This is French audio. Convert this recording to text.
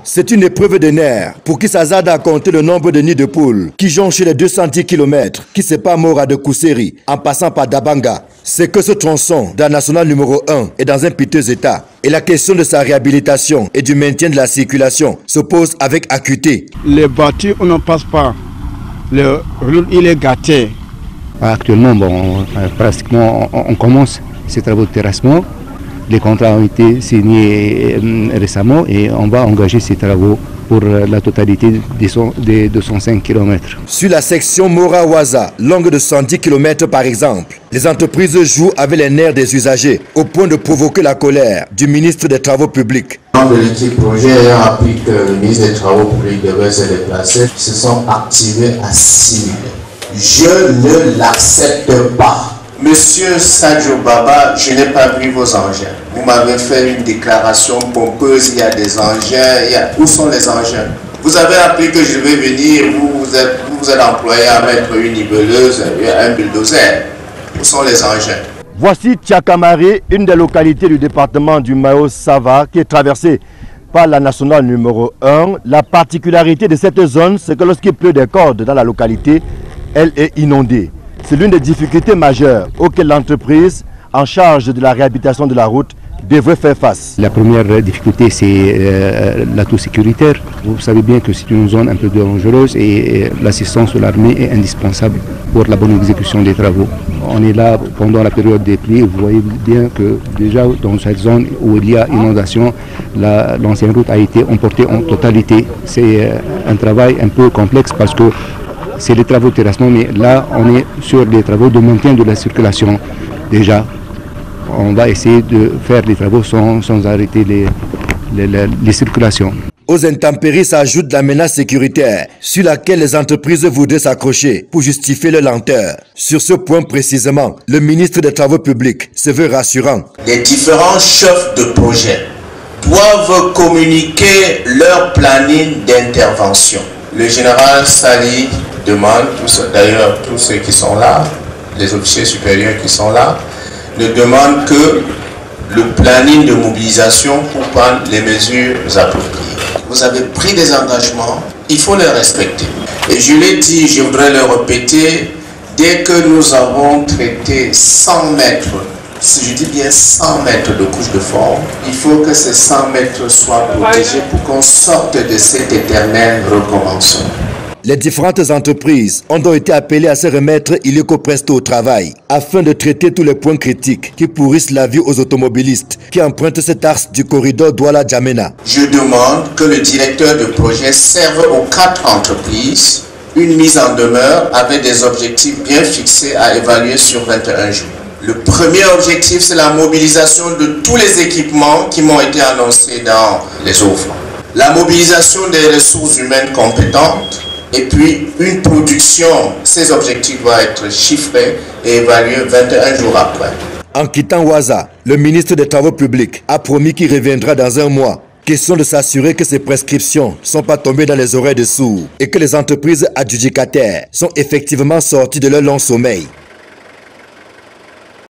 C'est une épreuve de nerfs pour qui s'hasarde à compter le nombre de nids de poules qui jonchent les 210 km qui séparent Mora de Kuseri en passant par Dabanga. C'est que ce tronçon de la nationale numéro 1 est dans un piteux état et la question de sa réhabilitation et du maintien de la circulation se pose avec acuité. Les bâtis, on n'en passe pas. Le route, il est gâté. Actuellement, pratiquement, on commence ces travaux de terrassement. Les contrats ont été signés récemment et on va engager ces travaux pour la totalité des 205 km. Sur la section Mora-Waza, longue de 110 km par exemple, les entreprises jouent avec les nerfs des usagers au point de provoquer la colère du ministre des Travaux publics. De l'équipe projet ayant appris que le ministre des Travaux publics devait se déplacer, se sont activés à 6 000. Je ne l'accepte pas. Monsieur Sadio Baba, je n'ai pas pris vos engins. Vous m'avez fait une déclaration pompeuse, il y a des engins. Où sont les engins? Vous avez appris que je vais venir, vous êtes employé à mettre une niveleuse, un bulldozer. Où sont les engins? Voici Tchakamari, une des localités du département du Mayo-Sava qui est traversée par la nationale numéro 1. La particularité de cette zone, c'est que lorsqu'il pleut des cordes dans la localité, elle est inondée. C'est l'une des difficultés majeures auxquelles l'entreprise en charge de la réhabilitation de la route devrait faire face. La première difficulté, c'est l'atout sécuritaire. Vous savez bien que c'est une zone un peu dangereuse et l'assistance de l'armée est indispensable pour la bonne exécution des travaux. On est là pendant la période des pluies. Vous voyez bien que déjà dans cette zone où il y a inondation, l'ancienne route a été emportée en totalité. C'est un travail un peu complexe parce que c'est les travaux de terrassement, mais là on est sur les travaux de maintien de la circulation. Déjà, on va essayer de faire les travaux sans arrêter les circulations. Aux intempéries s'ajoute la menace sécuritaire sur laquelle les entreprises voudraient s'accrocher pour justifier leur lenteur. Sur ce point précisément, le ministre des Travaux publics se veut rassurant. Les différents chefs de projet doivent communiquer leur planning d'intervention. Le général Sali demande, d'ailleurs tous ceux qui sont là, les officiers supérieurs qui sont là, ne demandent que le planning de mobilisation pour prendre les mesures appropriées. Vous avez pris des engagements, il faut les respecter. Et je l'ai dit, je voudrais le répéter, dès que nous avons traité 100 mètres, si je dis bien 100 mètres de couche de forme, il faut que ces 100 mètres soient protégés pour qu'on sorte de cet éternel recommencement. Les différentes entreprises ont donc été appelées à se remettre illico presto au travail afin de traiter tous les points critiques qui pourrissent la vie aux automobilistes qui empruntent cet axe du corridor Douala-Djamena. Je demande que le directeur de projet serve aux 4 entreprises une mise en demeure avec des objectifs bien fixés à évaluer sur 21 jours. Le premier objectif, c'est la mobilisation de tous les équipements qui m'ont été annoncés dans les offres. La mobilisation des ressources humaines compétentes et puis une production. Ces objectifs doivent être chiffrés et évalués 21 jours après. En quittant Waza, le ministre des Travaux publics a promis qu'il reviendra dans un mois. Question de s'assurer que ces prescriptions ne sont pas tombées dans les oreilles de sourds et que les entreprises adjudicataires sont effectivement sorties de leur long sommeil.